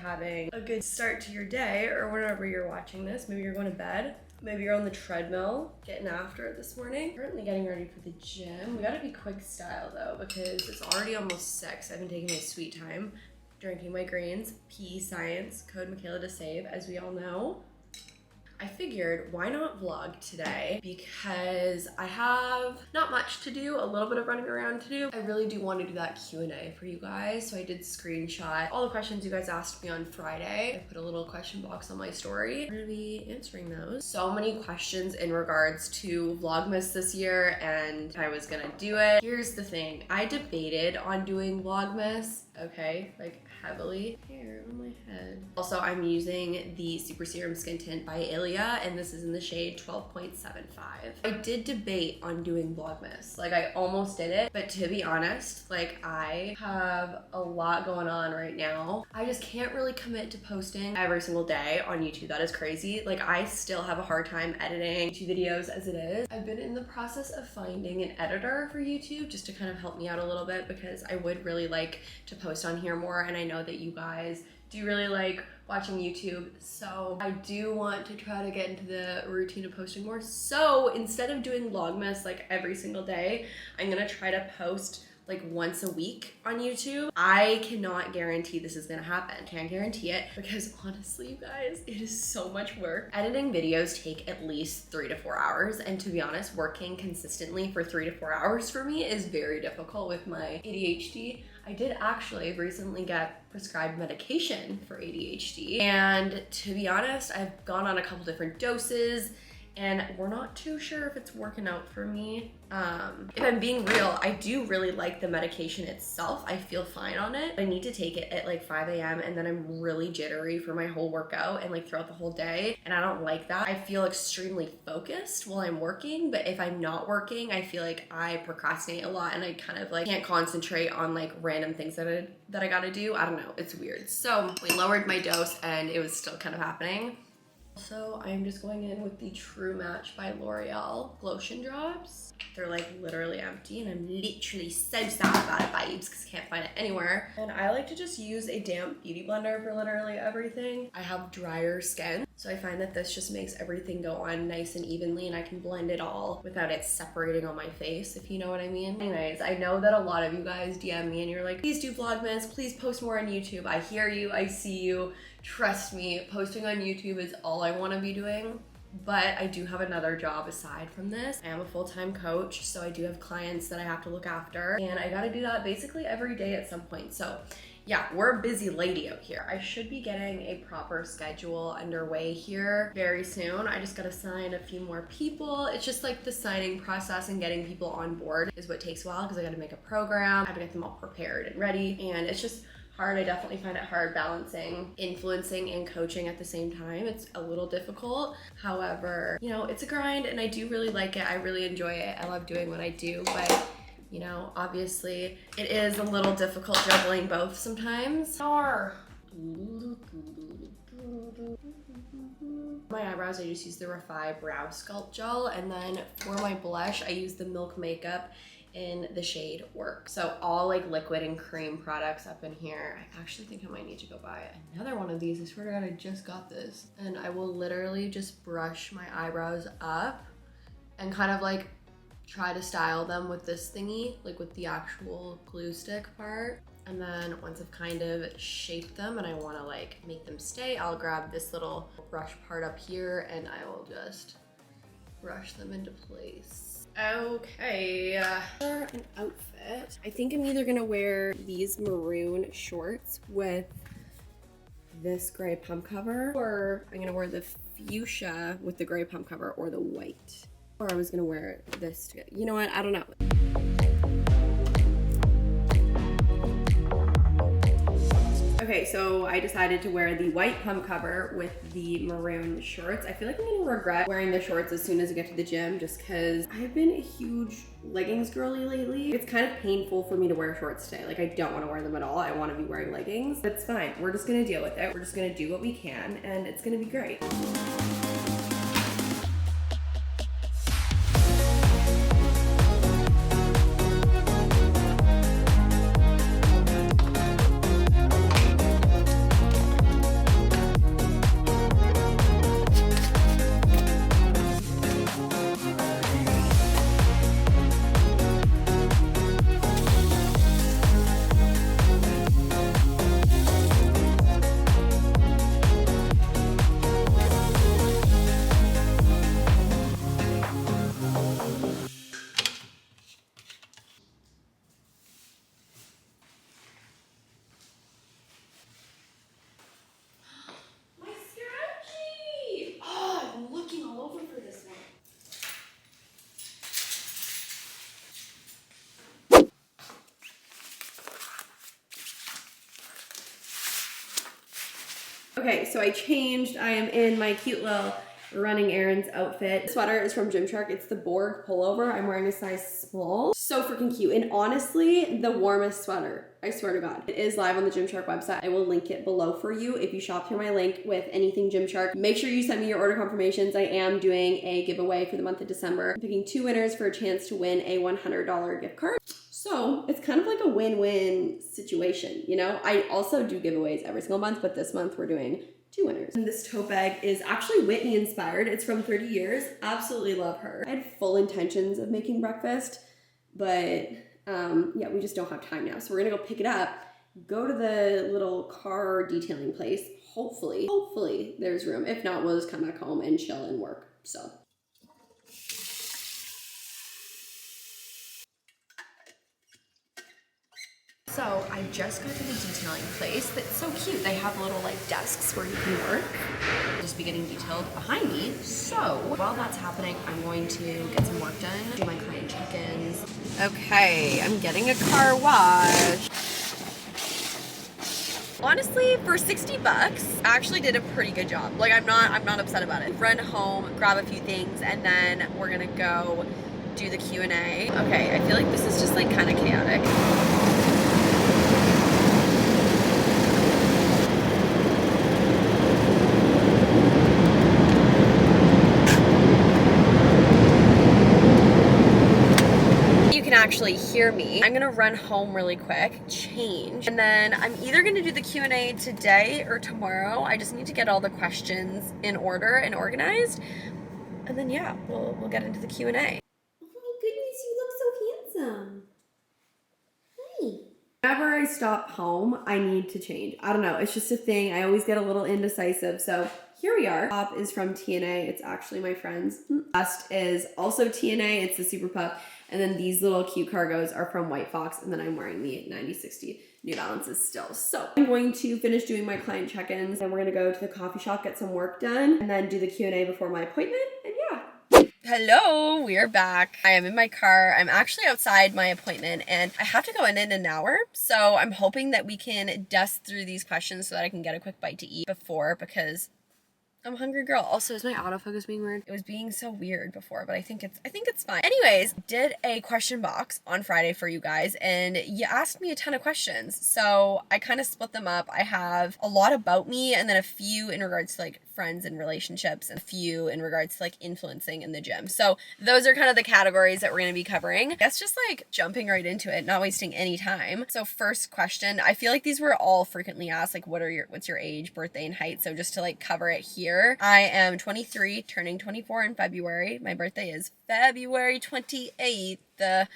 having a good start to your day, or whenever you're watching this. Maybe you're going to bed. Maybe you're on the treadmill, getting after it this morning. Currently getting ready for the gym. We gotta be quick style though, because it's already almost 6. I've been taking my sweet time, drinking my greens. Pescience, code Makayla to save, as we all know. I figured, why not vlog today? Because I have not much to do, a little bit of running around to do. I really do want to do that Q&A for you guys. So I did screenshot all the questions you guys asked me on Friday. I put a little question box on my story. I'm gonna be answering those. So many questions in regards to Vlogmas this year, and I was gonna do it. Here's the thing, I debated on doing Vlogmas, okay, like heavily. Hair on my head. Also, I'm using the Super Serum Skin Tint by Ilia, and this is in the shade 12.75. I did debate on doing Vlogmas. Like, I almost did it, but to be honest, like, I have a lot going on right now. I just can't really commit to posting every single day on YouTube. That is crazy. Like, I still have a hard time editing YouTube videos as it is. I've been in the process of finding an editor for YouTube just to kind of help me out a little bit, because I would really like to post on here more, and I know that you guys do really like watching YouTube, so I do want to try to get into the routine of posting more. So instead of doing Vlogmas like every single day, I'm gonna try to post like once a week on YouTube. I cannot guarantee this is gonna happen. Can't guarantee it, because honestly, you guys, it is so much work. Editing videos take at least 3 to 4 hours, and to be honest, working consistently for 3 to 4 hours for me is very difficult with my ADHD. I did actually recently get prescribed medication for ADHD, and to be honest, I've gone on a couple different doses, and we're not too sure if it's working out for me. If I'm being real, I do really like the medication itself. I feel fine on it. I need to take it at like 5 a.m. and then I'm really jittery for my whole workout and like throughout the whole day, and I don't like that. I feel extremely focused while I'm working, but if I'm not working, I feel like I procrastinate a lot and I kind of like can't concentrate on like random things that I gotta do. I don't know, it's weird. So we lowered my dose and it was still kind of happening. So I'm just going in with the True Match by L'Oreal Lotion Drops. They're like literally empty, and I'm literally so sad about it, babes, because I can't find it anywhere. And I like to just use a damp beauty blender for literally everything. I have drier skin, so I find that this just makes everything go on nice and evenly, and I can blend it all without it separating on my face, if you know what I mean. Anyways, I know that a lot of you guys DM me and you're like, please do Vlogmas, please post more on YouTube. I hear you, I see you. Trust me, posting on YouTube is all I want to be doing, but I do have another job aside from this. I am a full-time coach, so I do have clients that I have to look after, and I gotta do that basically every day at some point. So yeah, we're a busy lady out here. I should be getting a proper schedule underway here very soon. I just gotta sign a few more people. It's just like the signing process and getting people on board is what takes a while, because I gotta make a program, I have to get them all prepared and ready, and it's just hard. I definitely find it hard balancing influencing and coaching at the same time. It's a little difficult. However, you know, it's a grind and I do really like it. I really enjoy it. I love doing what I do, but you know, obviously it is a little difficult juggling both sometimes. My eyebrows, I just use the Refi Brow Sculpt Gel, and then for my blush, I use the Milk Makeup in the shade Work. So all like liquid and cream products up in here. I actually think I might need to go buy another one of these. I swear to God, I just got this. And I will literally just brush my eyebrows up and kind of like try to style them with this thingy, like with the actual glue stick part. And then once I've kind of shaped them and I want to like make them stay, I'll grab this little brush part up here and I will just brush them into place. Okay, for an outfit, I think I'm either gonna wear these maroon shorts with this gray pump cover, or I'm gonna wear the fuchsia with the gray pump cover, or the white. Or I was gonna wear this together. You know what? I don't know. Okay, so I decided to wear the white pump cover with the maroon shorts. I feel like I'm gonna regret wearing the shorts as soon as I get to the gym, just because I've been a huge leggings girly lately. It's kind of painful for me to wear shorts today. Like, I don't want to wear them at all. I want to be wearing leggings, but it's fine. We're just gonna deal with it. We're just gonna do what we can, and it's gonna be great. Okay, so I changed. I am in my cute little running errands outfit. The sweater is from Gymshark. It's the Borg pullover. I'm wearing a size small. So freaking cute. And honestly, the warmest sweater. I swear to God. It is live on the Gymshark website. I will link it below for you. If you shop through my link with anything Gymshark, make sure you send me your order confirmations. I am doing a giveaway for the month of December. I'm picking 2 winners for a chance to win a $100 gift card. So it's kind of like a win-win situation, you know? I also do giveaways every single month, but this month we're doing 2 winners. And this tote bag is actually Whitney inspired. It's from 30 Years. Absolutely love her. I had full intentions of making breakfast, but yeah, we just don't have time now. So we're gonna go pick it up, go to the little car detailing place. Hopefully there's room. If not, we'll just come back home and chill and work. So. So I just got to the detailing place. That's so cute. They have little like desks where you can work. I'll just be getting detailed behind me. So while that's happening, I'm going to get some work done, do my client check-ins. Okay, I'm getting a car wash. Honestly, for 60 bucks, I actually did a pretty good job. Like I'm not upset about it. Run home, grab a few things, and then we're gonna go do the Q&A. Okay, I feel like this is just like kind of chaotic. Actually hear me. I'm gonna run home really quick, change, and then I'm either gonna do the Q&A today or tomorrow. I just need to get all the questions in order and organized, and then yeah, we'll get into the Q&A. Oh my goodness, you look so handsome. Hi. Whenever I stop home, I need to change. I don't know, it's just a thing. I always get a little indecisive, so here we are. Top is from TNA. It's actually my friend's. Vest is also TNA. It's the Super Puff. And then these little cute cargos are from White Fox. And then I'm wearing the 9060 New Balances still. So I'm going to finish doing my client check-ins. And we're going to go to the coffee shop, get some work done, and then do the Q&A before my appointment. And yeah. Hello, we are back. I am in my car. I'm actually outside my appointment and I have to go in an hour. So I'm hoping that we can dust through these questions so that I can get a quick bite to eat before, because I'm a hungry girl. Also, is my autofocus being weird? It was being so weird before, but I think it's fine. Anyways, did a question box on Friday for you guys, and you asked me a ton of questions. So I kind of split them up. I have a lot about me, and then a few in regards to like friends and relationships, and a few in regards to like influencing in the gym. So those are kind of the categories that we're going to be covering. I guess just like jumping right into it, not wasting any time. So first question, I feel like these were all frequently asked, like what's your age, birthday, and height. So just to like cover it here. I am 23, turning 24 in February. My birthday is February 28th.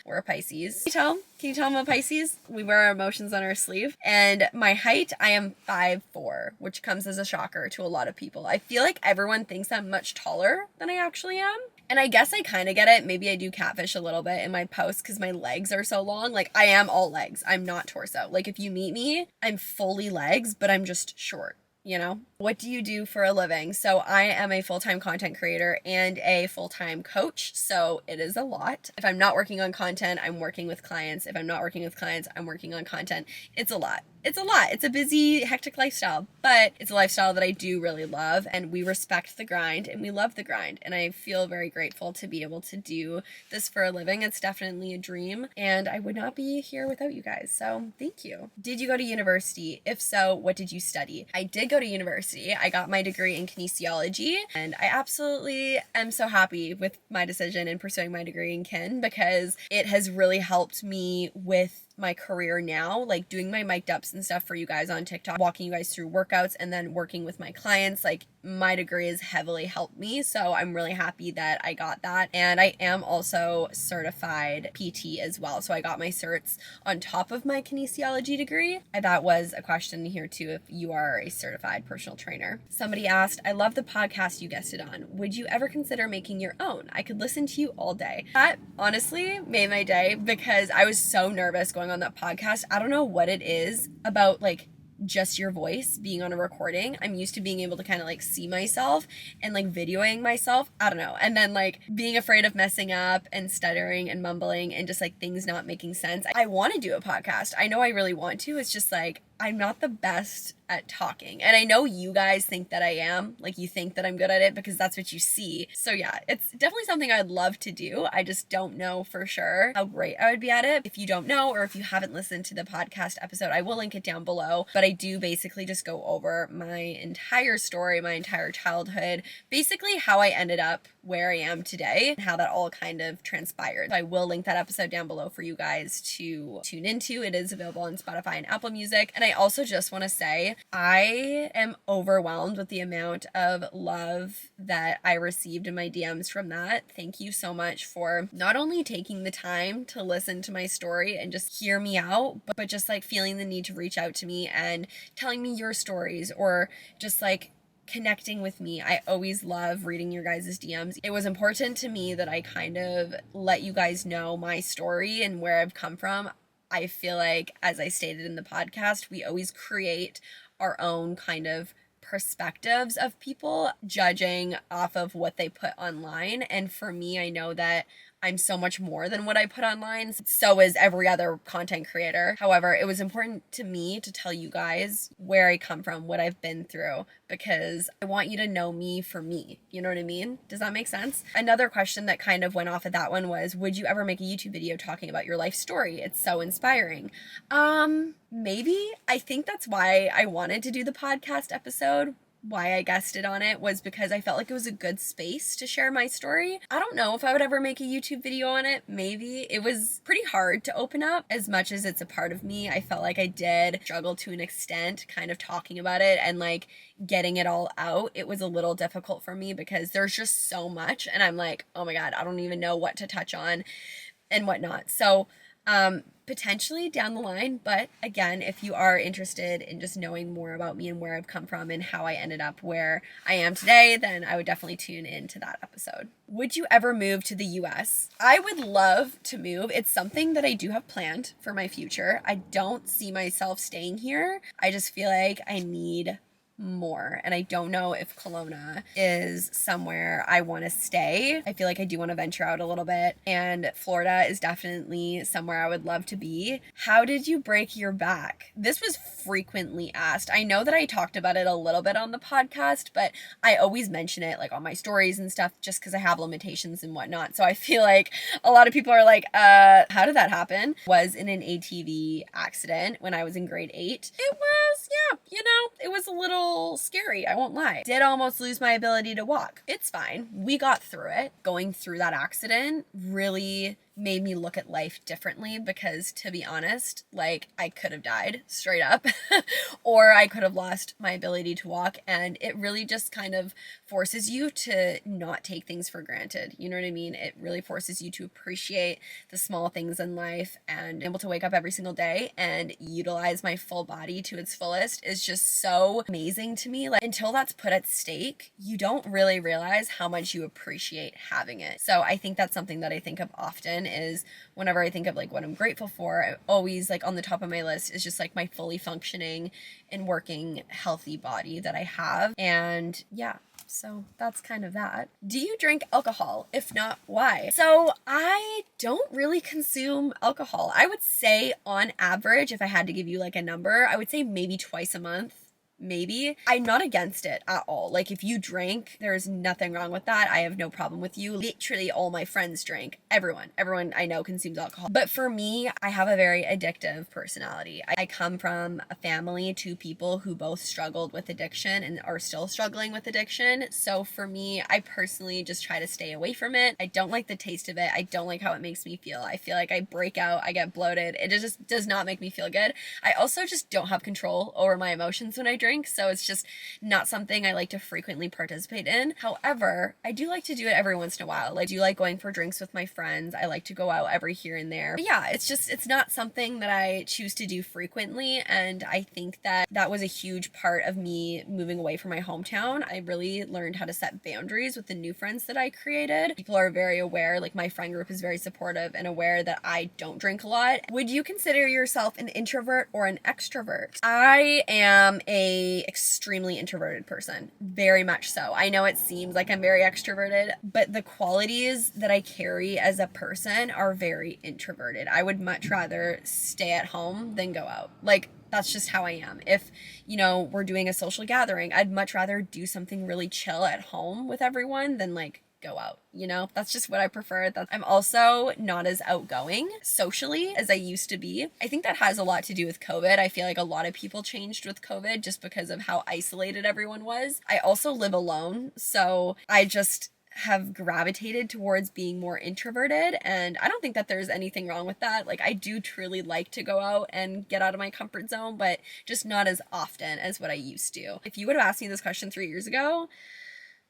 We're a Pisces. Can you tell I'm a Pisces? We wear our emotions on our sleeve. And my height, I am 5'4", which comes as a shocker to a lot of people. I feel like everyone thinks I'm much taller than I actually am. And I guess I kind of get it. Maybe I do catfish a little bit in my posts because my legs are so long. Like I am all legs. I'm not torso. Like if you meet me, I'm fully legs, but I'm just short. You know, what do you do for a living? So I am a full-time content creator and a full-time coach. So it is a lot. If I'm not working on content, I'm working with clients. If I'm not working with clients, I'm working on content. It's a lot. It's a lot. It's a busy, hectic lifestyle, but it's a lifestyle that I do really love, and we respect the grind and we love the grind. And I feel very grateful to be able to do this for a living. It's definitely a dream, and I would not be here without you guys. So thank you. Did you go to university? If so, what did you study? I did go to university. I got my degree in kinesiology, and I absolutely am so happy with my decision in pursuing my degree in kin, because it has really helped me with my career now, like doing my mic'd ups and stuff for you guys on TikTok, walking you guys through workouts, and then working with my clients. Like my degree has heavily helped me, so I'm really happy that I got that. And I am also certified PT as well, so I got my certs on top of my kinesiology degree. And that was a question here too, if you are a certified personal trainer. Somebody asked, I love the podcast you guested on. Would you ever consider making your own? I could listen to you all day. That honestly made my day, because I was so nervous going on that podcast. I don't know what it is about like just your voice being on a recording. I'm used to being able to kind of like see myself and like videoing myself. I don't know. And then like being afraid of messing up and stuttering and mumbling and just like things not making sense. I want to do a podcast. I know I really want to. It's just like I'm not the best at talking. And I know you guys think that I am. Like, you think that I'm good at it because that's what you see. So yeah, it's definitely something I'd love to do. I just don't know for sure how great I would be at it. If you don't know, or if you haven't listened to the podcast episode, I will link it down below. But I do basically just go over my entire story, my entire childhood, basically how I ended up where I am today and how that all kind of transpired. So I will link that episode down below for you guys to tune into. It is available on Spotify and Apple Music. And I also just want to say, I am overwhelmed with the amount of love that I received in my DMs from that. Thank you so much for not only taking the time to listen to my story and just hear me out, but just like feeling the need to reach out to me and telling me your stories, or just like connecting with me. I always love reading your guys' DMs. It was important to me that I kind of let you guys know my story and where I've come from. I feel like, as I stated in the podcast, we always create our own kind of perspectives of people, judging off of what they put online. And for me, I know that I'm so much more than what I put online. So is every other content creator. However, it was important to me to tell you guys where I come from, what I've been through, because I want you to know me for me. You know what I mean? Does that make sense? Another question that kind of went off of that one was, would you ever make a YouTube video talking about your life story? It's so inspiring. Maybe. I think that's why I wanted to do the podcast episode. Why I guested on it was because I felt like it was a good space to share my story. I don't know if I would ever make a YouTube video on it. Maybe. It was pretty hard to open up. As much as it's a part of me, I felt like I did struggle to an extent kind of talking about it and like getting it all out. It was a little difficult for me because there's just so much and I'm like, oh my God, I don't even know what to touch on and whatnot. So potentially down the line, but again, if you are interested in just knowing more about me and where I've come from and how I ended up where I am today, then I would definitely tune into that episode. Would you ever move to the US? I would love to move. It's something that I do have planned for my future. I don't see myself staying here. I just feel like I need more, and I don't know if Kelowna is somewhere I want to stay. I feel like I do want to venture out a little bit, and Florida is definitely somewhere I would love to be. How did you break your back? This was frequently asked. I know that I talked about it a little bit on the podcast, but I always mention it like on my stories and stuff just because I have limitations and whatnot. So I feel like a lot of people are like, how did that happen? Was in an ATV accident when I was in grade 8. It was, yeah, it was a little scary, I won't lie. Did almost lose my ability to walk. It's fine. We got through it. Going through that accident really made me look at life differently because, to be honest, like, I could have died straight up or I could have lost my ability to walk, and it really just kind of forces you to not take things for granted. You know what I mean? It really forces you to appreciate the small things in life, and able to wake up every single day and utilize my full body to its fullest is just so amazing to me. Like, until that's put at stake, you don't really realize how much you appreciate having it. So I think that's something that I think of often, is whenever I think of like what I'm grateful for, I always, like, on the top of my list is just like my fully functioning and working healthy body that I have. And yeah, so that's kind of that. Do you drink alcohol? If not, why? So I don't really consume alcohol. I would say on average, if I had to give you like a number, I would say maybe twice a month. Maybe. I'm not against it at all. Like, if you drink, there's nothing wrong with that. I have no problem with you. Literally all my friends drink. Everyone I know consumes alcohol. But for me, I have a very addictive personality. I come from a family, two people who both struggled with addiction and are still struggling with addiction. So for me, I personally just try to stay away from it. I don't like the taste of it. I don't like how it makes me feel. I feel like I break out, I get bloated. It just does not make me feel good. I also just don't have control over my emotions when I drink. So it's just not something I like to frequently participate in. However, I do like to do it every once in a while. Like, I do like going for drinks with my friends. I like to go out every here and there. But yeah, it's not something that I choose to do frequently. And I think that that was a huge part of me moving away from my hometown. I really learned how to set boundaries with the new friends that I created. People are very aware, like my friend group is very supportive and aware that I don't drink a lot. Would you consider yourself an introvert or an extrovert? I am a a extremely introverted person, very much so. I know it seems like I'm very extroverted, but the qualities that I carry as a person are very introverted. I would much rather stay at home than go out. Like, that's just how I am. If, you know, we're doing a social gathering, I'd much rather do something really chill at home with everyone than like go out, you know? That's just what I prefer. I'm also not as outgoing socially as I used to be. I think that has a lot to do with COVID. I feel like a lot of people changed with COVID just because of how isolated everyone was. I also live alone, so I just have gravitated towards being more introverted, and I don't think that there's anything wrong with that. Like, I do truly like to go out and get out of my comfort zone, but just not as often as what I used to. If you would have asked me this question 3 years ago,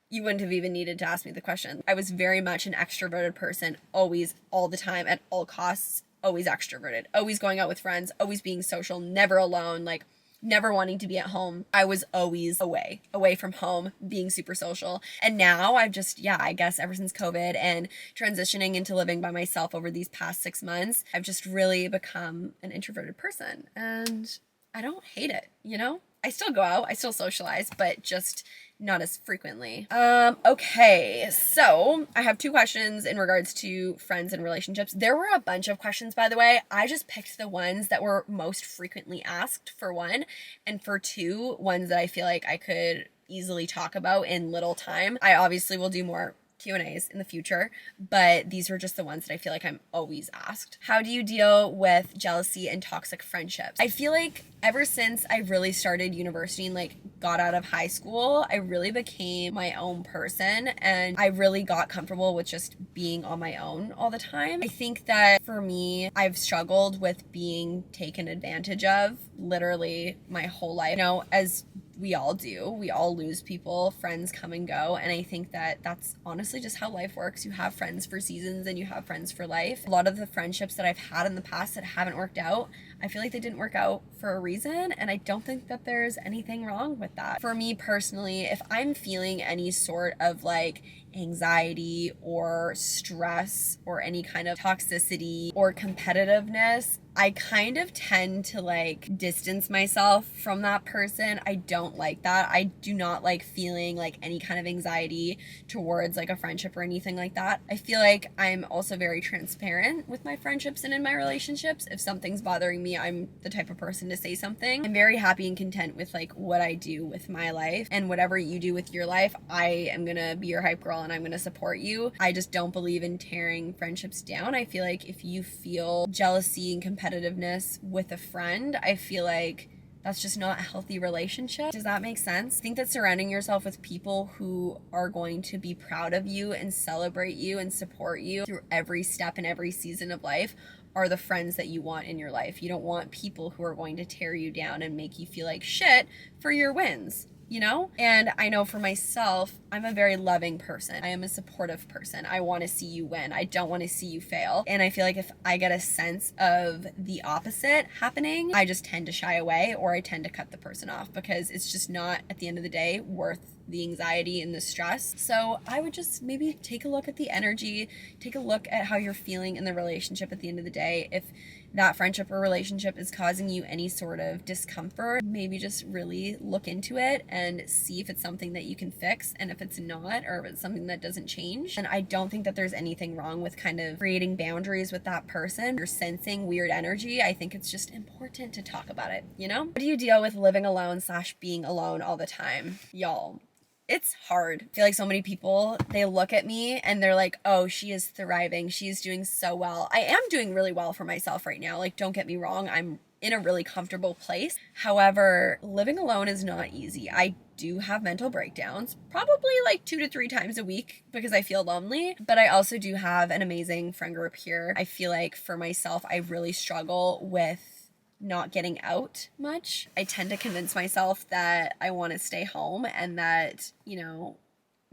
you wouldn't have even needed to ask me the question. I was very much an extroverted person, always, all the time, at all costs, always extroverted, always going out with friends, always being social, never alone, like never wanting to be at home. I was always away from home, being super social. And now I've just, I guess ever since COVID and transitioning into living by myself over these past 6 months, I've just really become an introverted person. And I don't hate it, you know? I still go out, I still socialize, but just not as frequently. Okay, so I have 2 questions in regards to friends and relationships. There were a bunch of questions, by the way. I just picked the ones that were most frequently asked, for 1, and for 2, ones that I feel like I could easily talk about in little time. I obviously will do more Q&As in the future, but these were just the ones that I feel like I'm always asked. How do you deal with jealousy and toxic friendships? I feel like ever since I really started university and like got out of high school, I really became my own person, and I really got comfortable with just being on my own all the time. I think that for me, I've struggled with being taken advantage of literally my whole life. You know, as we all do. We all lose people, friends come and go, and I think that that's honestly just how life works. You have friends for seasons and you have friends for life. A lot of the friendships that I've had in the past that haven't worked out, I feel like they didn't work out for a reason, and I don't think that there's anything wrong with that. For me personally, if I'm feeling any sort of like anxiety or stress or any kind of toxicity or competitiveness, I kind of tend to like distance myself from that person. I don't like that. I do not like feeling like any kind of anxiety towards like a friendship or anything like that. I feel like I'm also very transparent with my friendships and in my relationships. If something's bothering me, I'm the type of person to say something. I'm very happy and content with like what I do with my life, and whatever you do with your life, I am gonna be your hype girl and I'm gonna support you. I just don't believe in tearing friendships down. I feel like if you feel jealousy and competitiveness with a friend, I feel like that's just not a healthy relationship. Does that make sense? I think that surrounding yourself with people who are going to be proud of you and celebrate you and support you through every step and every season of life are the friends that you want in your life. You don't want people who are going to tear you down and make you feel like shit for your wins, you know? And I know for myself, I'm a very loving person. I am a supportive person. I want to see you win. I don't want to see you fail. And I feel like if I get a sense of the opposite happening, I just tend to shy away, or I tend to cut the person off, because it's just not, at the end of the day, worth the anxiety and the stress. So I would just maybe take a look at the energy, take a look at how you're feeling in the relationship at the end of the day. If that friendship or relationship is causing you any sort of discomfort, maybe just really look into it and see if it's something that you can fix. And if it's not, or if it's something that doesn't change, and I don't think that there's anything wrong with kind of creating boundaries with that person. You're sensing weird energy, I think it's just important to talk about it, you know? How do you deal with living alone / being alone all the time? Y'all, it's hard. I feel like so many people, they look at me and they're like, oh, she is thriving. She's doing so well. I am doing really well for myself right now. Like, don't get me wrong. I'm in a really comfortable place. However, living alone is not easy. I do have mental breakdowns, probably like 2 to 3 times a week, because I feel lonely. But I also do have an amazing friend group here. I feel like for myself, I really struggle with not getting out much. I tend to convince myself that I want to stay home and that, you know,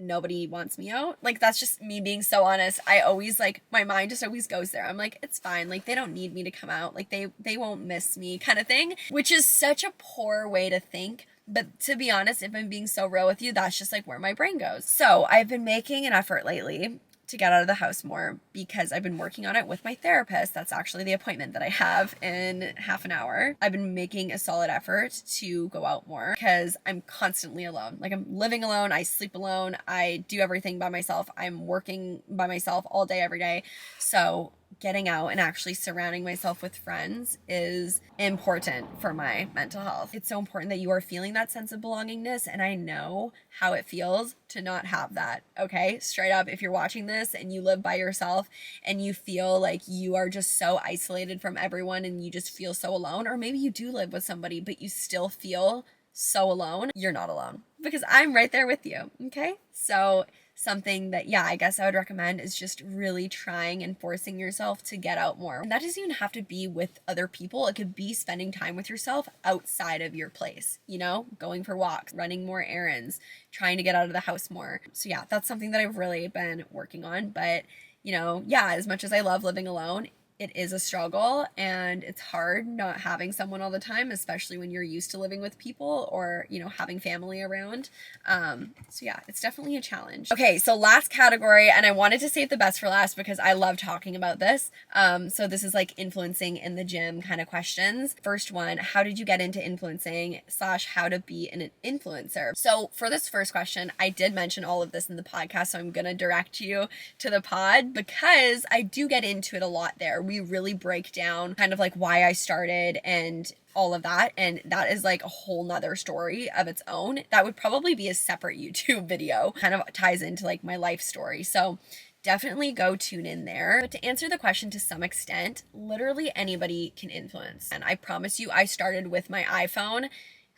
nobody wants me out. Like, that's just me being so honest. I always, like, my mind just always goes there. I'm like, it's fine. Like, they don't need me to come out. Like, they won't miss me, kind of thing, which is such a poor way to think. But to be honest, if I'm being so real with you, that's just like where my brain goes. So I've been making an effort lately to get out of the house more because I've been working on it with my therapist. That's actually the appointment that I have in half an hour. I've been making a solid effort to go out more because I'm constantly alone. Like, I'm living alone, I sleep alone, I do everything by myself, I'm working by myself all day, every day. So getting out and actually surrounding myself with friends is important for my mental health. It's so important that you are feeling that sense of belongingness, and I know how it feels to not have that, okay? Straight up, if you're watching this and you live by yourself and you feel like you are just so isolated from everyone and you just feel so alone, or maybe you do live with somebody but you still feel so alone, you're not alone, because I'm right there with you, okay? So something that, yeah, I guess I would recommend is just really trying and forcing yourself to get out more. And that doesn't even have to be with other people. It could be spending time with yourself outside of your place, you know, going for walks, running more errands, trying to get out of the house more. So yeah, that's something that I've really been working on. But, you know, yeah, as much as I love living alone, it is a struggle, and it's hard not having someone all the time, especially when you're used to living with people or, you know, having family around. So yeah, it's definitely a challenge. Okay, so last category, and I wanted to save the best for last because I love talking about this. So this is like influencing in the gym kind of questions. First one, how did you get into influencing / how to be an influencer? So for this first question, I did mention all of this in the podcast, so I'm gonna direct you to the pod because I do get into it a lot there. We really break down kind of like why I started and all of that, and that is like a whole nother story of its own. That would probably be a separate YouTube video, kind of ties into like my life story. So definitely go tune in there. But to answer the question to some extent, literally anybody can influence. And I promise you, I started with my iPhone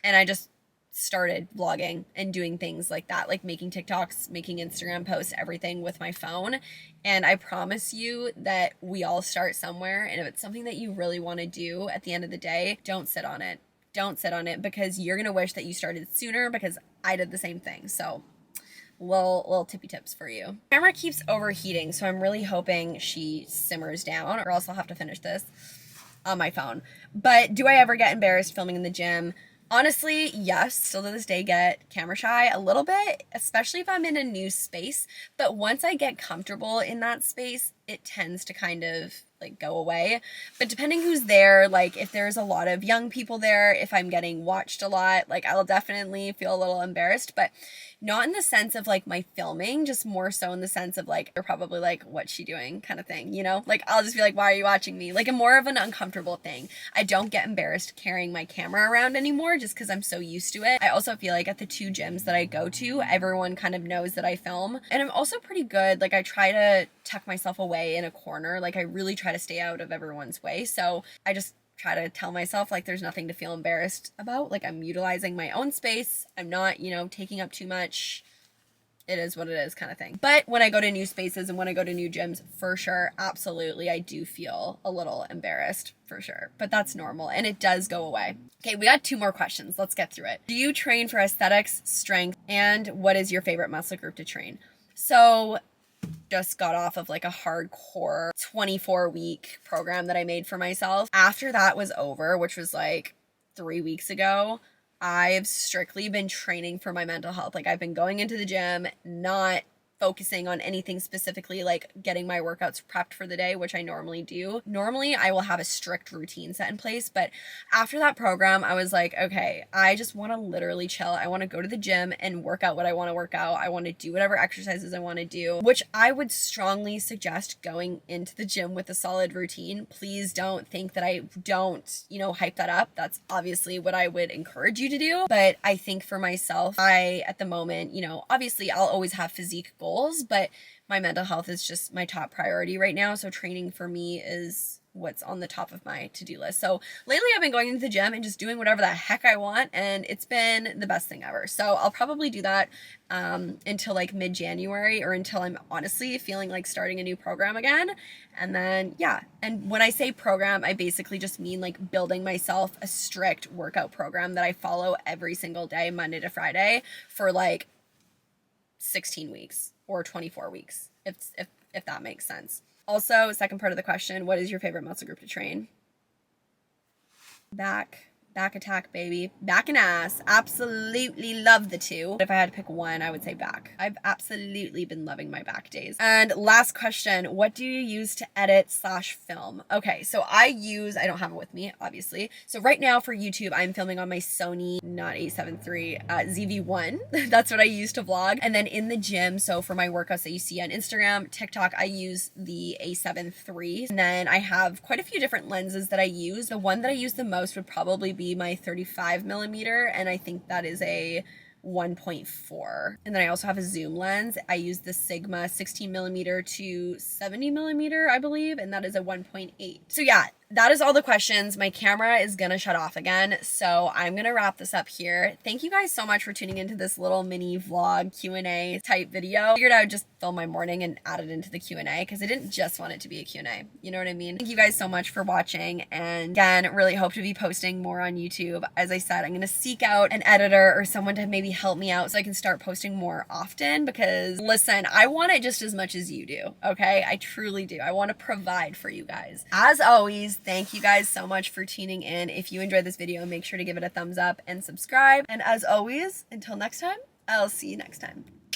and I just started vlogging and doing things like that, like making TikToks, making Instagram posts, everything with my phone. And I promise you that we all start somewhere. And if it's something that you really want to do at the end of the day, don't sit on it. Don't sit on it, because you're going to wish that you started sooner, because I did the same thing. So little tippy tips for you. Camera keeps overheating, so I'm really hoping she simmers down, or else I'll have to finish this on my phone. But do I ever get embarrassed filming in the gym? Honestly, yes, still to this day get camera shy a little bit, especially if I'm in a new space. But once I get comfortable in that space, it tends to kind of like go away. But depending who's there, like if there's a lot of young people there, if I'm getting watched a lot, like I'll definitely feel a little embarrassed, but not in the sense of like my filming, just more so in the sense of like, they're probably like, what's she doing kind of thing, you know? Like I'll just be like, why are you watching me? Like a more of an uncomfortable thing. I don't get embarrassed carrying my camera around anymore just because I'm so used to it. I also feel like at the 2 gyms that I go to, everyone kind of knows that I film. And I'm also pretty good. Like I try to tuck myself away in a corner. Like I really try to stay out of everyone's way. So I just try to tell myself like there's nothing to feel embarrassed about. Like I'm utilizing my own space. I'm not, you know, taking up too much. It is what it is kind of thing. But when I go to new spaces and when I go to new gyms, for sure, absolutely, I do feel a little embarrassed for sure. But that's normal and it does go away. Okay, we got 2 more questions. Let's get through it. Do you train for aesthetics, strength, and what is your favorite muscle group to train? So just got off of like a hardcore 24-week program that I made for myself. After that was over, which was like 3 weeks ago, I've strictly been training for my mental health. Like I've been going into the gym, not focusing on anything specifically, like getting my workouts prepped for the day, which I normally do. Normally, I will have a strict routine set in place, but after that program, I was like, okay, I just want to literally chill. I want to go to the gym and work out what I want to work out. I want to do whatever exercises I want to do, which I would strongly suggest going into the gym with a solid routine. Please don't think that I don't, you know, hype that up. That's obviously what I would encourage you to do. But I think for myself, at the moment, you know, obviously I'll always have physique goals, but my mental health is just my top priority right now. So training for me is what's on the top of my to-do list. So lately I've been going into the gym and just doing whatever the heck I want, and it's been the best thing ever. So I'll probably do that until like mid-January, or until I'm honestly feeling like starting a new program again. And then yeah, and when I say program, I basically just mean like building myself a strict workout program that I follow every single day, Monday to Friday, for like 16 weeks or 24 weeks, if that makes sense. Also, second part of the question, what is your favorite muscle group to train? Back, Back attack, baby. Back and ass. Absolutely love the two. If I had to pick one, I would say back. I've absolutely been loving my back days. And last question, what do you use to edit / film? Okay, so I don't have it with me, obviously. So right now for YouTube, I'm filming on my Sony, not a7 III, ZV-1. That's what I use to vlog. And then in the gym, so for my workouts that you see on Instagram, TikTok, I use the a7 III. And then I have quite a few different lenses that I use. The one that I use the most would probably be my 35mm, and I think that is a 1.4. And then I also have a zoom lens. I use the Sigma 16mm to 70mm, I believe, and that is a 1.8. So yeah, that is all the questions. My camera is gonna shut off again, so I'm gonna wrap this up here. Thank you guys so much for tuning into this little mini vlog Q&A type video. I figured I would just film my morning and add it into the Q&A because I didn't just want it to be a Q&A. You know what I mean? Thank you guys so much for watching, and again, really hope to be posting more on YouTube. As I said, I'm gonna seek out an editor or someone to maybe help me out so I can start posting more often because listen, I want it just as much as you do, okay? I truly do. I want to provide for you guys. As always, thank you guys so much for tuning in. If you enjoyed this video, make sure to give it a thumbs up and subscribe. And as always, until next time, I'll see you next time.